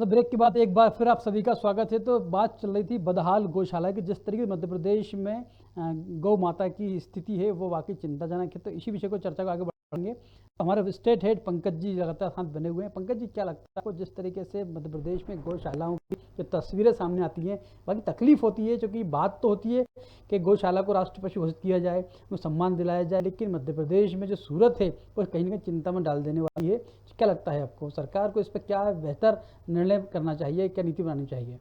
Break के बाद एक बार फिर आप सभी का स्वागत है। तो बात चल रही थी बदहाल गौशाला की। जिस तरीके से मध्य प्रदेश में गौ माता की स्थिति है वो वाकई चिंताजनक है। तो इसी विषय को चर्चा को आगे बढ़ाएंगे। तो हमारे स्टेट हेड पंकज जी लगातार साथ बने हुए हैं। पंकज जी, क्या लगता है आपको जिस तरीके से मध्य प्रदेश में गौशालाओं की जो तस्वीरें सामने आती हैं, बाकी तकलीफ होती है क्योंकि बात तो होती है कि गौशाला को राष्ट्र पशु घोषित किया जाए, उन्हें सम्मान दिलाया जाए, लेकिन मध्य प्रदेश में जो सूरत है वो कहीं ना कहीं चिंता में डाल देने वाली है। क्या लगता है आपको सरकार को इस पर क्या बेहतर निर्णय करना चाहिए, क्या नीति बनानी चाहिए?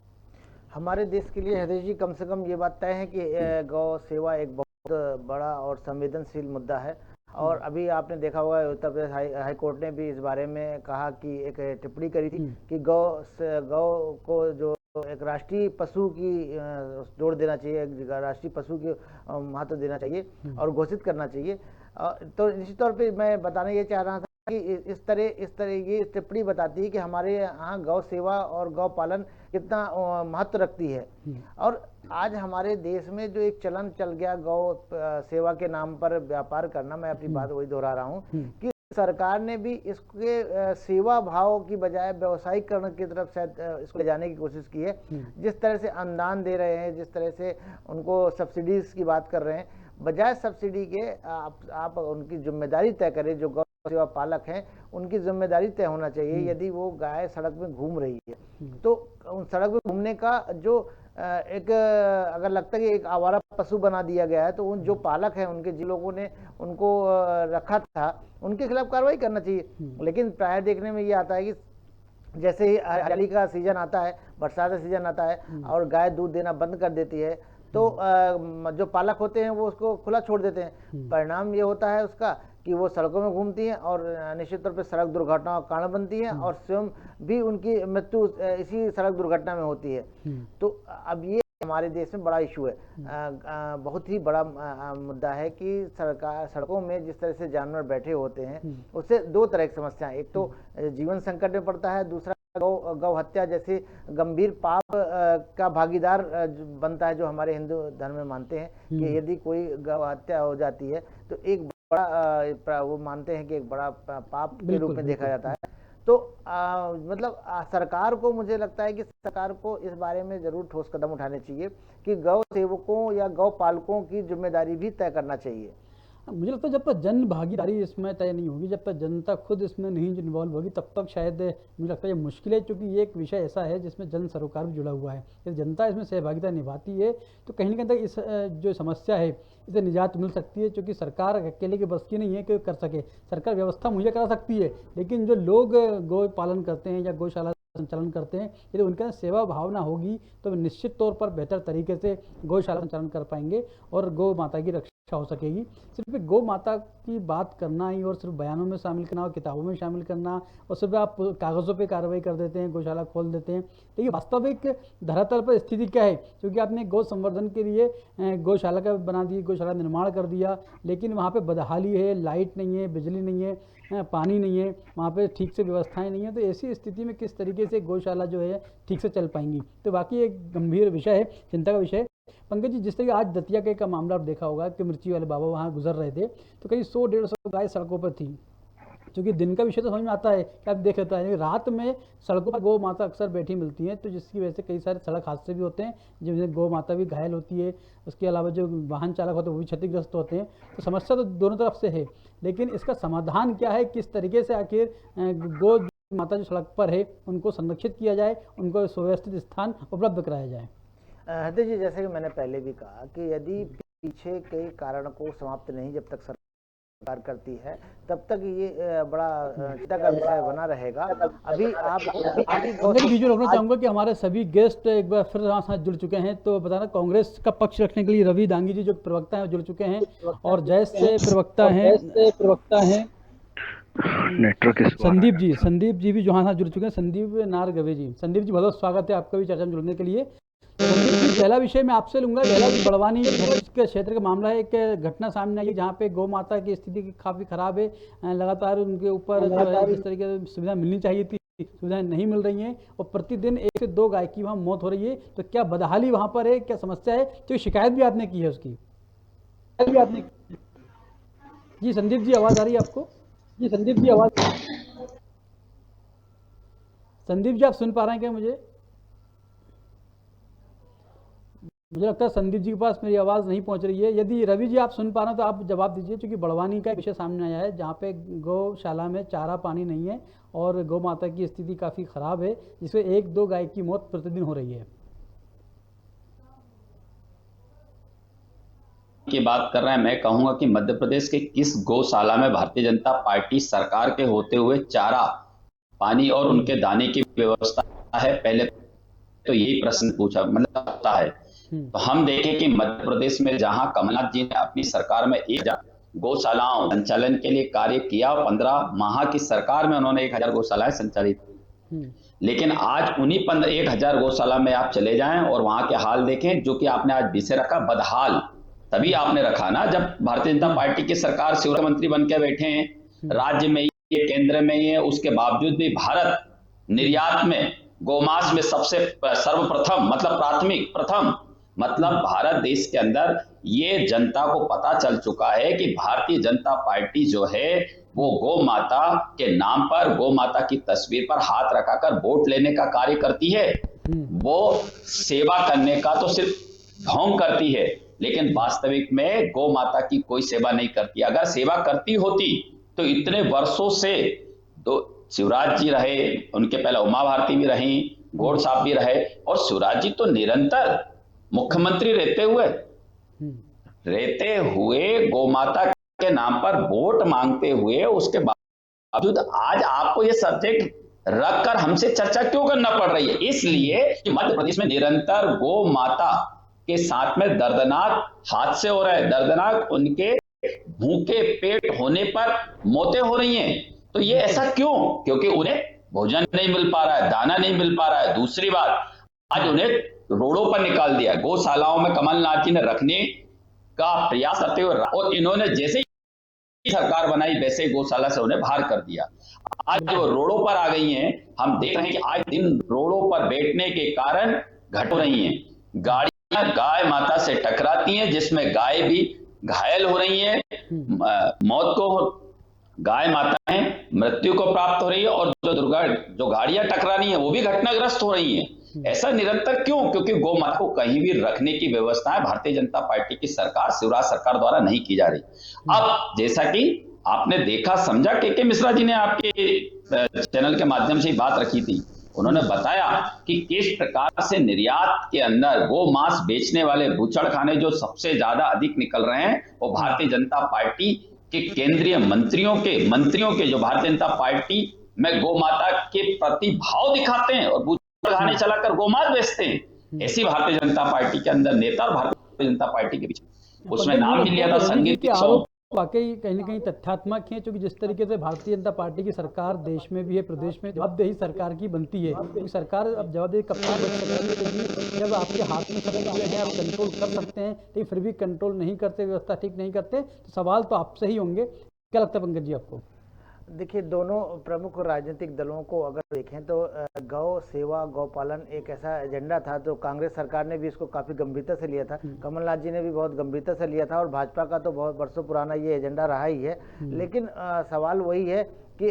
हमारे देश के लिए हृदय जी कम से कम ये बात तय है कि गौ सेवा एक बहुत बड़ा और संवेदनशील मुद्दा है। और अभी आपने देखा होगा उत्तर प्रदेश हाई कोर्ट ने भी इस बारे में कहा कि एक टिप्पणी करी थी कि गौ को जो एक राष्ट्रीय पशु की जोड़ देना चाहिए, एक राष्ट्रीय पशु की महत्व देना चाहिए और घोषित करना चाहिए। तो निश्चित तौर पे मैं बताना ये चाह रहा था कि इस तरह ये टिप्पणी बताती है कि हमारे यहाँ गौ सेवा और गौ पालन कितना महत्व रखती है। और आज हमारे देश में जो एक चलन चल गया गौ सेवा के नाम पर व्यापार करना, मैं अपनी बात वही दोहरा रहा हूँ कि सरकार ने भी इसके सेवा भाव की बजाय व्यवसायीकरण की तरफ से इसको ले जाने की कोशिश की है। जिस तरह से अनुदान दे रहे हैं, जिस तरह से उनको सब्सिडीज की बात कर रहे हैं, बजाय सब्सिडी के आप उनकी जिम्मेदारी तय करें। जो गौ सेवा पालक हैं उनकी जिम्मेदारी तय होना चाहिए। यदि वो गाय सड़क में घूम रही है तो उन सड़क में घूमने का जो एक अगर लगता है कि एक आवारा पशु बना दिया गया है तो उन जो पालक हैं, उनके जिन लोगों ने उनको रखा था, उनके खिलाफ कार्रवाई करना चाहिए। लेकिन प्राय देखने में ये आता है कि जैसे ही हरियाली का सीजन आता है, बरसात का सीजन आता है और गाय दूध देना बंद कर देती है तो जो पालक होते हैं वो उसको खुला छोड़ देते हैं। परिणाम ये होता है उसका कि वो सड़कों में घूमती हैं और निश्चित तौर पे सड़क दुर्घटनाओं का कारण बनती हैं और स्वयं भी उनकी मृत्यु इसी सड़क दुर्घटना में होती है। तो अब ये हमारे देश में बड़ा इशू है, बहुत ही बड़ा मुद्दा है कि सरकार सड़कों में जिस तरह से जानवर बैठे होते हैं उससे दो तरह की समस्याएं, एक तो जीवन संकट में पड़ता है, दूसरा गौ हत्या जैसे गंभीर पाप का भागीदार बनता है, जो हमारे हिंदू धर्म में मानते हैं कि यदि कोई गौ हत्या हो जाती है तो एक बड़ा वो मानते हैं कि एक बड़ा पाप के रूप में देखा जाता है। तो मतलब सरकार को, मुझे लगता है कि सरकार को इस बारे में जरूर ठोस कदम उठाने चाहिए कि गौ सेवकों या गौ पालकों की जिम्मेदारी भी तय करना चाहिए। मुझे लगता है जब तक जन भागीदारी इसमें तय नहीं होगी, जब तक जनता खुद इसमें नहीं इन्वॉल्व होगी, तब तक शायद मुझे लगता है ये मुश्किल है। क्योंकि ये एक विषय ऐसा है जिसमें जन सरोकार भी जुड़ा हुआ है। यदि जनता इसमें सहभागिता निभाती है तो कहीं ना कहीं इस जो समस्या है इसे निजात मिल सकती है। क्योंकि सरकार अकेले की बस की नहीं है कि कर सके, सरकार व्यवस्था मुहैया करा सकती है, लेकिन जो लोग गौ पालन करते हैं या गौशाला संचालन करते हैं, यदि उनके सेवा भावना होगी तो वे निश्चित तौर पर बेहतर तरीके से गौशाला संचालन कर पाएंगे और गौ माता की रक्षा हो सकेगी। सिर्फ गौ माता की बात करना ही और सिर्फ बयानों में शामिल करना और किताबों में शामिल करना और सिर्फ आप कागज़ों पे कार्रवाई कर देते हैं, गौशाला खोल देते हैं, लेकिन वास्तविक धरातल पर स्थिति क्या है? क्योंकि आपने गौ संवर्धन के लिए गौशाला का बना दी, गौशाला निर्माण कर दिया, लेकिन वहाँ पे बदहाली है, लाइट नहीं है, बिजली नहीं है, पानी नहीं है, वहाँ पे ठीक से व्यवस्थाएं नहीं है। तो ऐसी स्थिति में किस तरीके से गौशाला जो है ठीक से चल पाएंगी? तो बाकी एक गंभीर विषय है, चिंता का विषय है। पंकज जी, जिस तरीके आज दतिया के का मामला आप देखा होगा कि मिर्ची वाले बाबा वहाँ गुजर रहे थे तो करीब 100-150 गाय सड़कों पर थी। क्योंकि दिन का विषय तो समझ में आता है कि आप देख लेता है, रात में सड़कों पर गौ माता अक्सर बैठी मिलती हैं, तो जिसकी वजह से कई सारे सड़क हादसे भी होते हैं, जिसमें गौ माता भी घायल होती है। उसके अलावा जो वाहन चालक होते हैं वो भी क्षतिग्रस्त होते हैं। तो समस्या तो दोनों तरफ से है, लेकिन इसका समाधान क्या है? किस तरीके से आखिर गौ माता जो सड़क पर है उनको संरक्षित किया जाए, उनको सुव्यवस्थित स्थान उपलब्ध कराया जाए? हृदय जी, जैसे कि मैंने पहले भी कहा कि यदि पीछे के कारण को समाप्त नहीं जब तक सरकार करती है तब तक ये बड़ा चिंता का विषय बना रहेगा। अभी आप वीडियो रोकना चाहूंगा कि हमारे सभी गेस्ट एक बार फिर हमारे साथ जुड़ चुके हैं। तो बताना, कांग्रेस का पक्ष रखने के लिए रवि दांगी जी जो प्रवक्ता हैं जुड़ चुके हैं और जयस से प्रवक्ता हैं संदीप जी भी जो हमारे साथ जुड़ चुके हैं, संदीप नारगवे जी। संदीप जी, बहुत स्वागत है आपका भी चर्चा में जुड़ने के लिए। संदीप जी, पहला विषय मैं आपसे लूंगा। बड़वानी के क्षेत्र का मामला है, एक घटना सामने आई है जहाँ पे गौ माता की स्थिति काफ़ी खराब है। लगातार उनके ऊपर जो है जिस तरीके से सुविधा मिलनी चाहिए थी सुविधाएं नहीं मिल रही हैं और प्रतिदिन 1 से 2 गाय की वहाँ मौत हो रही है। तो क्या बदहाली वहाँ पर है, क्या समस्या है? तो शिकायत भी आपने की है उसकी? जी संदीप जी, आवाज़ आ रही है आपको? जी संदीप जी, आवाज़ संदीप जी आप सुन पा रहे हैं क्या मुझे? मुझे लगता है संदीप जी के पास मेरी आवाज़ नहीं पहुंच रही है। यदि रवि जी आप सुन पा रहे हैं तो आप जवाब दीजिए, क्योंकि बड़वानी का एक विषय सामने आया है जहाँ पे गौशाला में चारा पानी नहीं है और गौ माता की स्थिति काफ़ी ख़राब है, जिससे 1-2 गाय की मौत प्रतिदिन हो रही है। की बात कर रहे हैं, मैं कहूंगा कि मध्य प्रदेश के किस गौशाला में भारतीय जनता पार्टी सरकार के होते हुए चारा पानी और उनके दाने की व्यवस्था है? पहले तो यही प्रश्न पूछा मतलब होता है। तो हम देखें कि मध्य प्रदेश में जहां कमलनाथ जी ने अपनी सरकार में 1000 गौशालाओं संचालन के लिए कार्य किया, 15 माह की सरकार में उन्होंने 1000 गौशालाएं संचालित, लेकिन आज उन्हीं 1000 गौशाला में आप चले जाएं और वहां के हाल देखें, जो कि आपने आज विषय रखा बदहाल। तभी आपने रखा ना जब भारतीय जनता पार्टी की सरकार शिवराज मंत्री बन के बैठे हैं, राज्य में ये केंद्र में ही है, उसके बावजूद भी भारत निर्यात में गौमांस में सबसे सर्वप्रथम मतलब प्राथमिक प्रथम, मतलब भारत देश के अंदर ये जनता को पता चल चुका है कि भारतीय जनता पार्टी जो है वो गौ माता के नाम पर गौ माता की तस्वीर पर हाथ रखाकर वोट लेने का कार्य करती है। वो सेवा करने का तो सिर्फ ढोंग करती है, लेकिन वास्तविक में गौ माता की कोई सेवा नहीं करती। अगर सेवा करती होती तो इतने वर्षों से तो शिवराज जी रहे, उनके पहले उमा भारती भी रही, गौड़ साहब भी रहे, और शिवराज जी तो निरंतर मुख्यमंत्री रहते हुए गौ माता के नाम पर वोट मांगते हुए, उसके बावजूद आज आपको ये सब्जेक्ट रखकर हमसे चर्चा क्यों करना पड़ रही है? इसलिए कि मध्य प्रदेश में निरंतर गौ माता के साथ में दर्दनाक हादसे हो रहे हैं, दर्दनाक उनके भूखे पेट होने पर मौतें हो रही हैं। तो ये ऐसा क्यों? क्योंकि उन्हें भोजन नहीं मिल पा रहा है, दाना नहीं मिल पा रहा है। दूसरी बात, आज उन्हें रोडों पर निकाल दिया। गौशालाओं में कमलनाथ जी ने रखने का प्रयास करते हुए, और इन्होंने जैसे ही सरकार बनाई वैसे ही गौशाला से उन्हें बाहर कर दिया। आज जो रोडों पर आ गई हैं, हम देख रहे हैं कि आज दिन रोडों पर बैठने के कारण घट रही हैं, गाड़ियां गाय माता से टकराती हैं, जिसमें गाय भी घायल हो रही है, मौत को गाय माताएं मृत्यु को प्राप्त हो रही है, और जो गाड़ियां टकरा रही हैं वो भी घटनाग्रस्त हो रही हैं। ऐसा निरंतर क्यों? क्योंकि गौ माता को कहीं भी रखने की व्यवस्थाएं भारतीय जनता पार्टी की सरकार, शिवराज सरकार द्वारा नहीं की जा रही। अब जैसा कि आपने देखा समझा, के मिश्रा जी ने आपके चैनल के माध्यम से बात रखी थी, उन्होंने बताया कि किस प्रकार से निर्यात के अंदर गौ मांस बेचने वाले बूचड़खाने जो सबसे ज्यादा अधिक निकल रहे हैं, वो भारतीय जनता पार्टी के केंद्रीय मंत्रियों के जो भारतीय जनता पार्टी में गौ माता के प्रति भाव दिखाते हैं और बूचड़खाने चलाकर गोमांस बेचते हैं। ऐसी भारतीय जनता पार्टी के अंदर नेता और भारतीय जनता पार्टी के बीच उसमें नाम भी लिया था संगीत वाकई कहीं ना कहीं तथ्यात्मक है, क्योंकि जिस तरीके से भारतीय जनता पार्टी की सरकार देश में भी है, प्रदेश में जवाबदेही सरकार की बनती है, क्योंकि सरकार अब जवाबदेही कब तक बन सकती है? क्योंकि जब आपके हाथ में सब चीज़ें हैं, आप कंट्रोल कर सकते हैं, लेकिन फिर भी कंट्रोल नहीं करते, व्यवस्था ठीक नहीं करते, तो सवाल तो आपसे ही होंगे। क्या लगता है पंकज जी आपको? देखिए, दोनों प्रमुख राजनीतिक दलों को अगर देखें तो गौ सेवा गौपालन एक ऐसा एजेंडा था, तो कांग्रेस सरकार ने भी इसको काफ़ी गंभीरता से लिया था, कमलनाथ जी ने भी बहुत गंभीरता से लिया था, और भाजपा का तो बहुत वर्षों पुराना ये एजेंडा रहा ही है। लेकिन सवाल वही है कि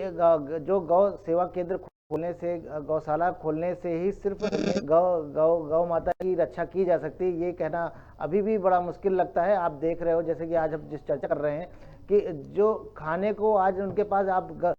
जो गौ सेवा केंद्र खोलने से, गौशाला खोलने से ही सिर्फ गौ माता की रक्षा की जा सकती है, ये कहना अभी भी बड़ा मुश्किल लगता है। आप देख रहे हो, जैसे कि आज हम जिस चर्चा कर रहे हैं कि जो खाने को आज उनके पास, आप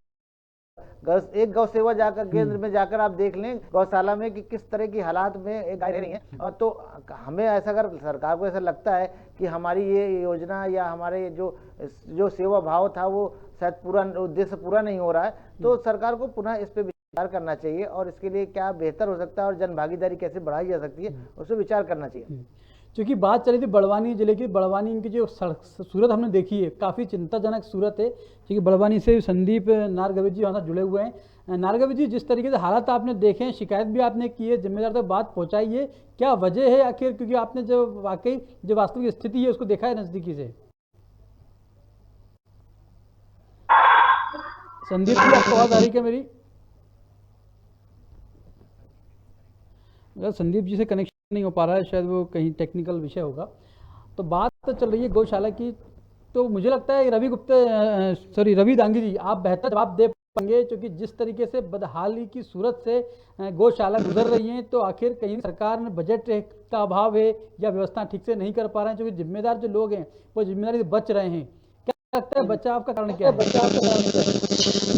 एक गौ सेवा जाकर केंद्र में जाकर आप देख लें गौशाला में कि किस तरह की हालात में एक गाय रह रही है। और तो हमें ऐसा, अगर सरकार को ऐसा लगता है कि हमारी ये योजना या हमारे जो सेवा भाव था वो शायद पूरा उद्देश्य पूरा नहीं हो रहा है, तो सरकार को पुनः इस पे विचार करना चाहिए, और इसके लिए क्या बेहतर हो सकता है और जन भागीदारी कैसे बढ़ाई जा सकती है, उस पर विचार करना चाहिए। क्योंकि बात चली थी बड़वानी जिले की, बड़वानी की जो सूरत हमने देखी है, काफ़ी चिंताजनक सूरत है, क्योंकि बड़वानी से संदीप नारगवी जी वहाँ जुड़े हुए हैं। नारगवी जी, जिस तरीके से हालात आपने देखे हैं, शिकायत भी आपने की है, जिम्मेदार तक बात पहुँचाई है, क्या वजह है आखिर? क्योंकि आपने जो वाकई जो वास्तविक स्थिति है उसको देखा है नज़दीकी से। संदीप जी, आपको आवाज़ आ रही क्या मेरी? अगर संदीप जी से कनेक्शन नहीं हो पा रहा है, शायद वो कहीं टेक्निकल विषय होगा। तो बात तो चल रही है गौशाला की, तो मुझे लगता है रवि दांगी जी आप बेहतर जवाब दे पाएंगे, क्योंकि जिस तरीके से बदहाली की सूरत से गौशाला गुजर रही हैं, तो आखिर कहीं सरकार में बजट का अभाव है या व्यवस्था ठीक से नहीं कर पा रहे हैं, क्योंकि जिम्मेदार जो लोग हैं वो जिम्मेदारी से बच रहे हैं। क्या लगता है बचाव का कारण क्या है?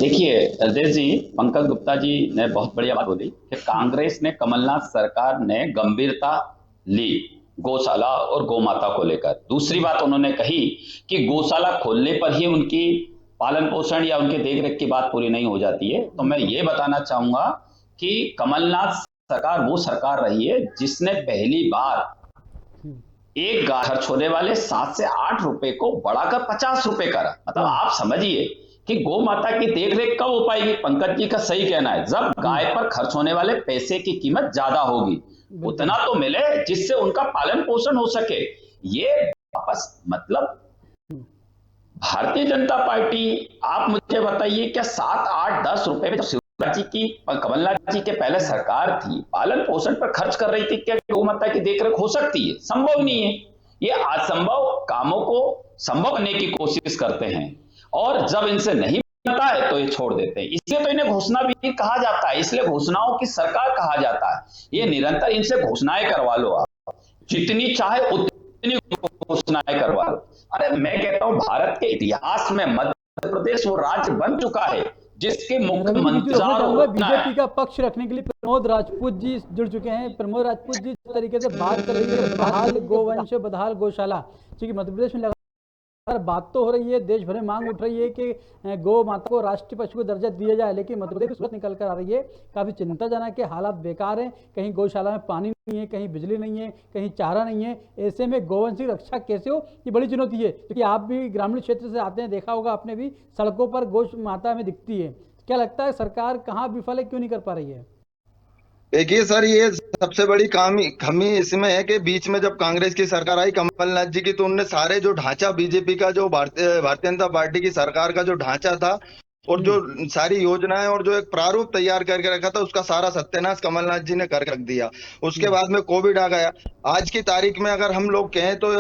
देखिए हृदय जी, पंकज गुप्ता जी ने बहुत बढ़िया बात बोली कि कांग्रेस ने, कमलनाथ सरकार ने गंभीरता ली गौशाला और गौमाता को लेकर। दूसरी बात उन्होंने कही कि गौशाला खोलने पर ही उनकी पालन पोषण या उनके देखरेख की बात पूरी नहीं हो जाती है। तो मैं ये बताना चाहूंगा कि कमलनाथ सरकार वो सरकार रही है जिसने पहली बार एक गाय खर्च होने वाले 7 से 8 रुपए को बढ़ाकर 50 रुपए करा। मतलब आप समझिए कि गौ माता की देखरेख कब हो पाएगी। पंकज जी का सही कहना है, जब गाय पर खर्च होने वाले पैसे की कीमत ज्यादा होगी, उतना तो मिले जिससे उनका पालन पोषण हो सके। ये वापस मतलब भारतीय जनता पार्टी, आप मुझे बताइए, क्या 7, 8, 10 रुपए में जब शिवराज जी की, कमलनाथ जी के पहले सरकार थी, पालन पोषण पर खर्च कर रही थी, क्या गौ माता की देखरेख हो सकती है? संभव नहीं है। ये असंभव कामों को संभव करने की कोशिश करते हैं, और जब इनसे नहीं बनता है तो ये छोड़ देते हैं। इसलिए तो इन्हें घोषणा भी कहा जाता है, इसलिए घोषणाओं की सरकार कहा जाता है। ये निरंतर इनसे घोषणाएं करवा लो, आप जितनी चाहे उतनी घोषणाएं करवा लो। अरे मैं कहता हूं, भारत के इतिहास में मध्य प्रदेश वो राज्य बन चुका है जिसके मुख्यमंत्री बीजेपी का पक्ष रखने के लिए प्रमोद राजपूत जी जुड़ चुके हैं। प्रमोद राजपूत जी जिस तरीके से बात कर रही है बदहाल गोवंश, बदहाल गौशाला, क्योंकि मध्य प्रदेश में बात तो हो रही है, देश भर में मांग उठ रही है कि गौ माता को राष्ट्रीय पशु को दर्जा दिया जाए, लेकिन मध्य प्रदेश की सूरत निकल कर आ रही है काफी चिंताजनक है। हालात बेकार हैं, कहीं गौशाला में पानी नहीं है, कहीं बिजली नहीं है, कहीं चारा नहीं है। ऐसे में गौवंश की रक्षा कैसे हो, ये बड़ी चुनौती है, क्योंकि आप भी ग्रामीण क्षेत्र से आते हैं, देखा होगा आपने भी, सड़कों पर गौ माता में दिखती है। क्या लगता है सरकार कहाँ विफल है, क्यों नहीं कर पा रही है? देखिए सर, ये सबसे बड़ी कमी इसमें है कि बीच में जब कांग्रेस की सरकार आई कमलनाथ जी की, तो उनने सारे जो ढांचा बीजेपी का, जो भारतीय जनता पार्टी की सरकार का जो ढांचा था और जो सारी योजनाएं और जो एक प्रारूप तैयार करके रखा था, उसका सारा सत्यानाश कमलनाथ जी ने करके रख दिया। उसके बाद में कोविड आ गया। आज की तारीख में अगर हम लोग कहें तो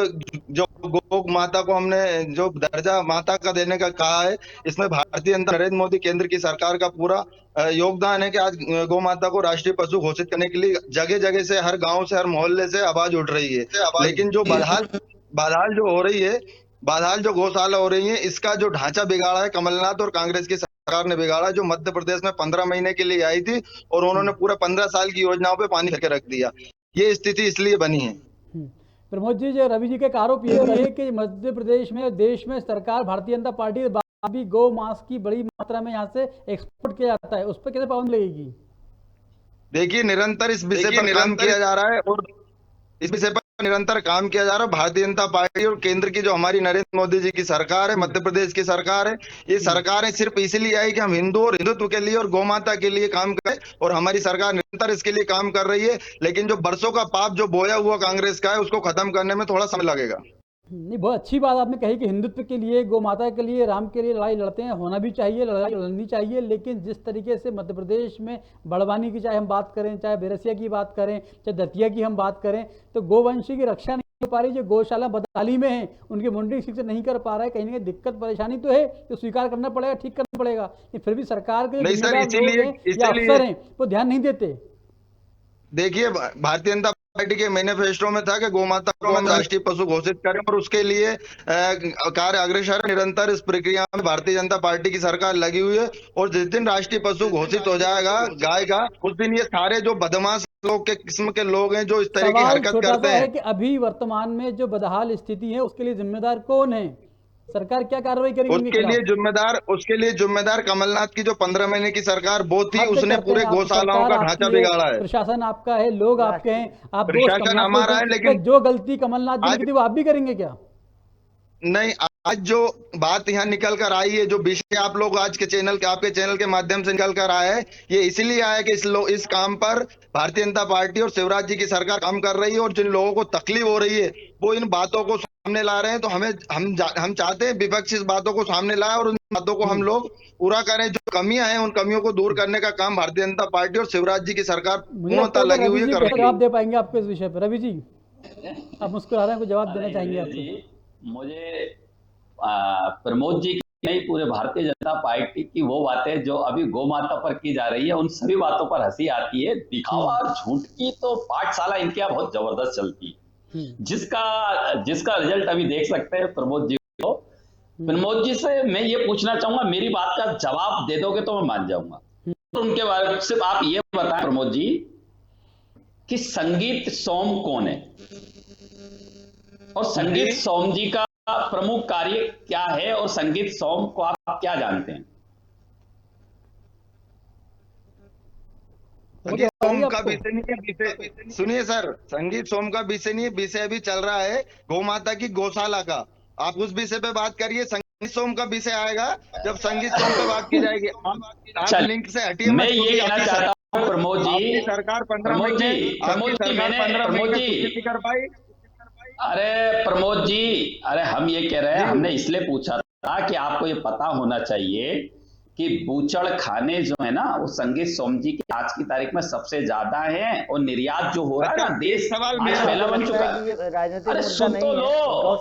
जो गौ माता को हमने जो दर्जा माता का देने का कहा है, इसमें भारतीय जनता नरेंद्र मोदी केंद्र की सरकार का पूरा योगदान है कि आज गौ माता को राष्ट्रीय पशु घोषित करने के लिए जगह जगह से, हर गांव से, हर मोहल्ले से आवाज उठ रही है। लेकिन जो बदहाल जो हो रही है, बदहाल जो गौशाला हो रही है, इसका जो ढांचा बिगाड़ा है कमलनाथ और कांग्रेस की सरकार ने बिगाड़ा, जो मध्य प्रदेश में 15 महीने के लिए आई थी और उन्होंने पूरा 15 साल की योजनाओं पे पानी करके रख दिया। ये स्थिति इसलिए बनी है। प्रमोद जी, जो रवि जी का आरोप ये है कि मध्य प्रदेश में, देश में सरकार भारतीय जनता पार्टी अभी गौ मांस की बड़ी मात्रा में यहाँ से एक्सपोर्ट किया जाता है, उस पर कैसे पाबंदी लगेगी? देखिए, निरंतर इस विषय पर काम किया जा रहा है और इस विषय पर निरंतर काम किया जा रहा है। भारतीय जनता पार्टी और केंद्र की जो हमारी नरेंद्र मोदी जी की सरकार है, मध्य प्रदेश की सरकार है, ये सरकारें सिर्फ इसलिए आई कि हम हिंदू और हिंदुत्व के लिए और गौ माता के लिए काम करें, और हमारी सरकार निरंतर इसके लिए काम कर रही है। लेकिन जो बरसों का पाप जो बोया हुआ कांग्रेस का है, उसको खत्म करने में थोड़ा समय लगेगा। नहीं, बहुत अच्छी बात आपने कही कि हिंदुत्व के लिए, गौ माता के लिए, राम के लिए लड़ाई लड़ते हैं, होना भी चाहिए, लड़ाई लड़नी चाहिए। लेकिन जिस तरीके से मध्य प्रदेश में बड़वानी की चाहे हम बात करें, चाहे बेरसिया की बात करें, चाहे दतिया की हम बात करें, तो गोवंशी की रक्षा नहीं हो पा रही। जो गौशाला बदहाली में है, उनकी मुंडी ठीक से नहीं कर पा रहा है, कहीं ना कहीं दिक्कत परेशानी तो है, तो स्वीकार करना पड़ेगा, ठीक करना पड़ेगा। फिर भी सरकार के अफसर हैं वो ध्यान नहीं देते। देखिए, भारतीय जनता पार्टी के मैनिफेस्टो में था कि गौ माता को हम राष्ट्रीय पशु घोषित करें, और उसके लिए कार्य अग्रसर निरंतर इस प्रक्रिया में भारतीय जनता पार्टी की सरकार लगी हुई है। और जिस दिन राष्ट्रीय पशु घोषित हो जाएगा गाय का, उस दिन ये सारे जो बदमाश लोग के किस्म के लोग हैं जो इस तरह की हरकत करते हैं कि अभी वर्तमान में जो बदहाल स्थिति है उसके लिए जिम्मेदार कौन है? सरकार क्या कार्रवाई करेगी? उसके लिए जिम्मेदार कमलनाथ की जो 15 महीने की सरकार वो थी, उसने पूरे गौशालाओं का ढांचा बिगाड़ा है। प्रशासन आपका है, लोग आपके हैं, आप प्रशासन हमारा है, लेकिन जो गलती कमलनाथ जी की थी वो आप भी करेंगे क्या? नहीं, आज जो बात यहाँ निकल कर आई है, जो विषय आप लोग आज के आपके चैनल के माध्यम से निकल कर आया है, ये इसलिए आया कि इस काम पर भारतीय जनता पार्टी और शिवराज जी की सरकार काम कर रही है, और जिन लोगों को तकलीफ हो रही है वो इन बातों को सामने ला रहे हैं। तो हम चाहते हैं विपक्ष इस बातों को सामने लाए और उन बातों को हम लोग पूरा करें। जो कमियां हैं, उन कमियों को दूर करने का काम भारतीय जनता पार्टी और शिवराज जी की सरकार पूर्णतः लगी हुई है। जवाब दे पाएंगे आपको इस विषय पर? रवि जी, आप मुस्कुरा रहे हैं, कोई जवाब देना चाहेंगे? आपको मुझे प्रमोद जी नहीं, पूरे भारतीय जनता पार्टी की वो बातें जो अभी गौ माता पर की जा रही है, उन सभी बातों पर हंसी आती है। दिखावा और झूठ की तो पाठशाला इनके यहाँ बहुत जबरदस्त चलती है, जिसका रिजल्ट अभी देख सकते हैं प्रमोद जी को। प्रमोद जी से मैं ये पूछना चाहूंगा, मेरी बात का जवाब दे दोगे तो मैं मान जाऊंगा। तो उनके बारे में सिर्फ आप ये बताएं प्रमोद जी कि संगीत सोम कौन है और संगीत सोम जी का प्रमुख कार्य क्या है, और संगीत सोम को आप क्या जानते हैं? संगीत सोम का विषय नहीं है, विषय सुनिए सर, संगीत सोम का विषय नहीं है, विषय अभी चल रहा है गौ माता की गौशाला का। आप उस विषय पे बात करिए, संगीत सोम का विषय आएगा जब संगीत सोम पे बात की जाएगी। आप लिंक से हटिए। मैं ये कहना चाहता हूँ प्रमोद जी, सरकार 15 प्रमोद जी, प्रमोद जी कर पाई। अरे प्रमोद जी, अरे हम ये कह रहे हैं, हमने इसलिए पूछा था कि आपको ये पता होना चाहिए कि बूचड़ खाने जो है ना, वो संगीत सोम जी की आज की तारीख में सबसे ज्यादा है, और निर्यात जो हो रहा है ना, देश आज पहला बन चुका है। अरे सुन तो लो।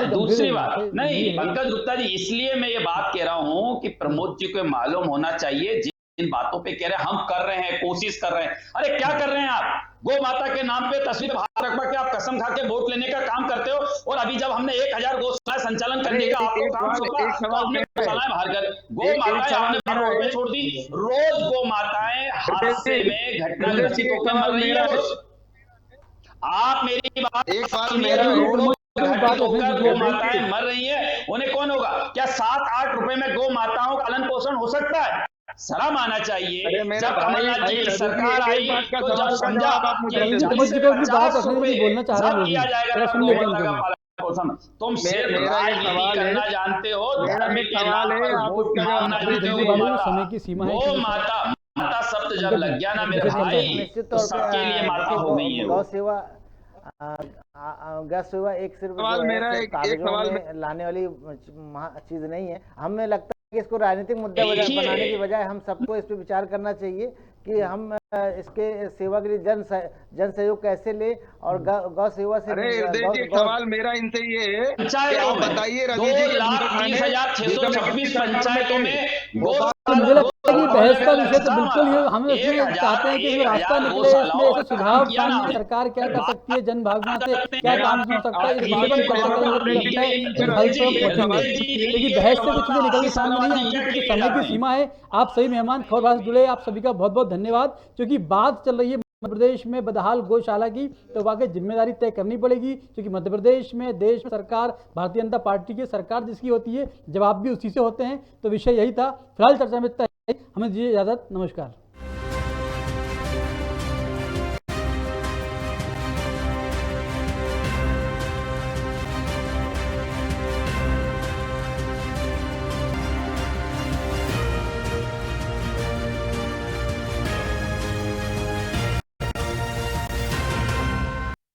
दूसरी बात नहीं पंकज गुप्ता जी, इसलिए मैं ये बात कह रहा हूं कि प्रमोद जी को मालूम होना चाहिए जिन बातों पे कह रहे हैं हम कर रहे हैं, कोशिश कर रहे हैं। अरे क्या कर रहे हैं आप? गौ माता के नाम पे तस्वीर हाथ रखवा के आप कसम खा के वोट लेने का काम करते हो, और अभी जब हमने 1000 गौशाला संचालन करने का आपको काम सौंपा तो आपने गौशालाएं बाहर कर, गौ माताएं आपने बाहर रोड पे छोड़ दी। रोज गौ माताएं हादसे में घटनाग्रसित होकर मर रही है। आप मेरी बात, एक सवाल मेरा होकर गौ माताएं मर रही है, उन्हें कौन होगा? क्या 7-8 रुपए में गौ माताओं का पालन पोषण हो सकता है? शर्म आना चाहिए। जब कमलनाथ जी की सरकार आई तो जब समझा बोलना चाह रहा किया जाएगा पोषण, तुम सिर्फ राजनीति करना जानते हो, धर्म के नाम पर वोट मांगना जानते हो। समय की सीमा है। गौ माता, माता शब्द जब लग गया ना मेरे भाई, तो सबके लिए माता हो गई है। गौ सेवा गैस सेवा एक सिर्फ कागजों में लाने वाली चीज नहीं है। हमें लगता है कि इसको राजनीतिक मुद्दा बनाने की बजाय हम सबको इस पे विचार करना चाहिए कि हम इसके सेवा के लिए जन सहयोग कैसे ले, और गौ सेवा से। एक सवाल मेरा इनसे ये है कि आप बताइए, 2,30,626 पंचायतों में मुझे लगता है कि बहस का विषय तो बिल्कुल ही हम इसमें चाहते हैं कि इसमें रास्ता निकले, इसमें ऐसे सुझाव सामने सरकार क्या कर सकती है, जन भावना से क्या काम हो सकता है, इस बात पर चर्चा करने लगता है क्योंकि बहस से कुछ भी निकल के सामने नहीं आएंगे, क्योंकि समय की सीमा है। आप सभी मेहमान खबरबाज से जुड़े, आप सभी का बहुत बहुत धन्यवाद। क्योंकि बात चल रही है मध्य प्रदेश में बदहाल गौशाला की, तो वाकई जिम्मेदारी तय करनी पड़ेगी, क्योंकि मध्य प्रदेश में देश में सरकार भारतीय जनता पार्टी की सरकार जिसकी होती है, जवाब भी उसी से होते हैं। तो विषय यही था। फिलहाल चर्चा में इतना ही, हमें दीजिए इजाजत, नमस्कार।